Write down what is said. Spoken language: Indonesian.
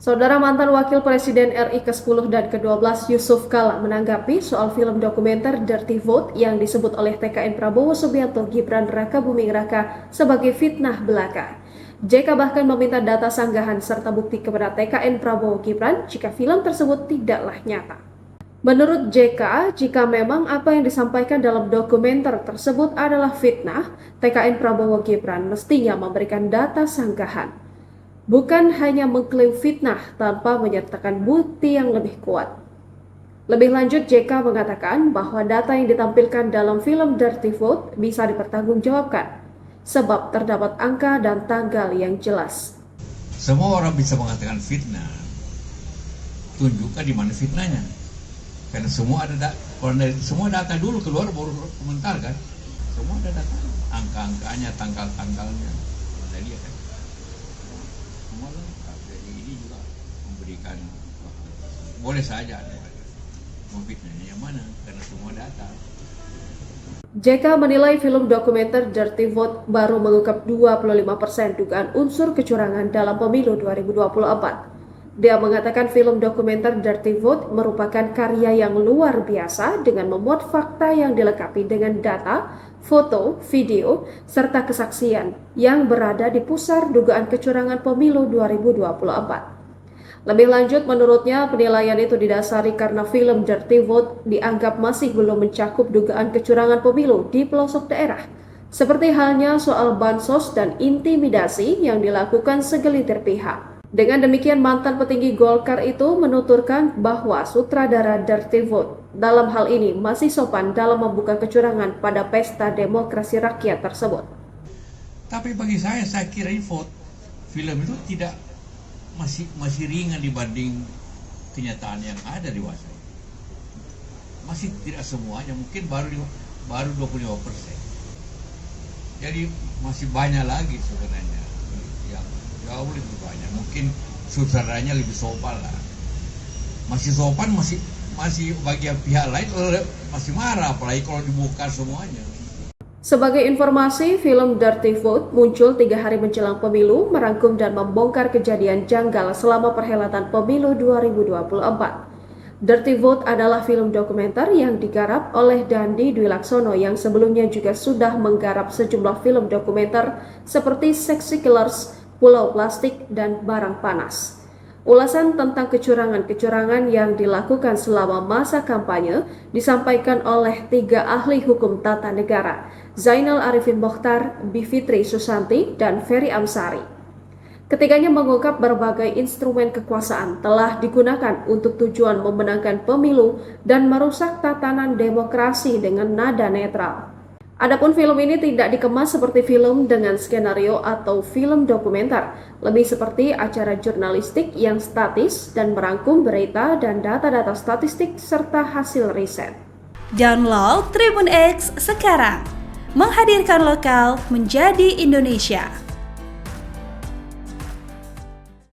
Saudara mantan Wakil Presiden RI ke-10 dan ke-12 Yusuf Kala menanggapi soal film dokumenter Dirty Vote yang disebut oleh TKN Prabowo Subianto Gibran Raka Buming Raka sebagai fitnah belaka. JK bahkan meminta data sanggahan serta bukti kepada TKN Prabowo Gibran jika film tersebut tidaklah nyata. Menurut JK, jika memang apa yang disampaikan dalam dokumenter tersebut adalah fitnah, TKN Prabowo Gibran mestinya memberikan data sanggahan. Bukan hanya mengklaim fitnah tanpa menyertakan bukti yang lebih kuat. Lebih lanjut, JK mengatakan bahwa data yang ditampilkan dalam film Dirty Vote bisa dipertanggungjawabkan, sebab terdapat angka dan tanggal yang jelas. Semua orang bisa mengatakan fitnah. Tunjukkan di mana fitnahnya. Karena semua data dulu keluar baru komentar kan. Semua ada data, angka-angkanya, tanggal-tanggalnya. Ada dia kan. Semua lengkap. Jadi ini juga memberikan boleh saja memfitnahnya yang mana karena semua data. JK menilai film dokumenter Dirty Vote baru mengungkap 25% dugaan unsur kecurangan dalam pemilu 2024. Dia mengatakan film dokumenter Dirty Vote merupakan karya yang luar biasa dengan memuat fakta yang dilengkapi dengan data, foto, video, serta kesaksian yang berada di pusar dugaan kecurangan pemilu 2024. Lebih lanjut, menurutnya penilaian itu didasari karena film Dirty Vote dianggap masih belum mencakup dugaan kecurangan pemilu di pelosok daerah, seperti halnya soal bansos dan intimidasi yang dilakukan segelintir pihak. Dengan demikian, mantan petinggi Golkar itu menuturkan bahwa sutradara Dirty Vote dalam hal ini masih sopan dalam membuka kecurangan pada pesta demokrasi rakyat tersebut. Tapi bagi saya kira film itu tidak masih ringan dibanding kenyataan yang ada di luar sana. Masih tidak semuanya, mungkin baru 25%. Jadi masih banyak lagi sebenarnya yang jauh lebih banyak. Mungkin sutradaranya lebih sopan lah. Masih sopan, masih bagi pihak lain masih marah, apalagi kalau dibuka semuanya. Sebagai informasi, film Dirty Vote muncul 3 hari menjelang pemilu, merangkum dan membongkar kejadian janggal selama perhelatan pemilu 2024. Dirty Vote adalah film dokumenter yang digarap oleh Dandi Dwi Laksono yang sebelumnya juga sudah menggarap sejumlah film dokumenter seperti Sexy Killers, Pulau Plastik, dan Barang Panas. Ulasan tentang kecurangan-kecurangan yang dilakukan selama masa kampanye disampaikan oleh 3 ahli hukum tata negara, Zainal Arifin Mokhtar, Bivitri Susanti, dan Ferry Amsari. Ketiganya mengungkap berbagai instrumen kekuasaan telah digunakan untuk tujuan memenangkan pemilu dan merusak tatanan demokrasi dengan nada netral. Adapun film ini tidak dikemas seperti film dengan skenario atau film dokumenter, lebih seperti acara jurnalistik yang statis dan merangkum berita dan data-data statistik serta hasil riset. Download Tribun X sekarang, menghadirkan lokal menjadi Indonesia.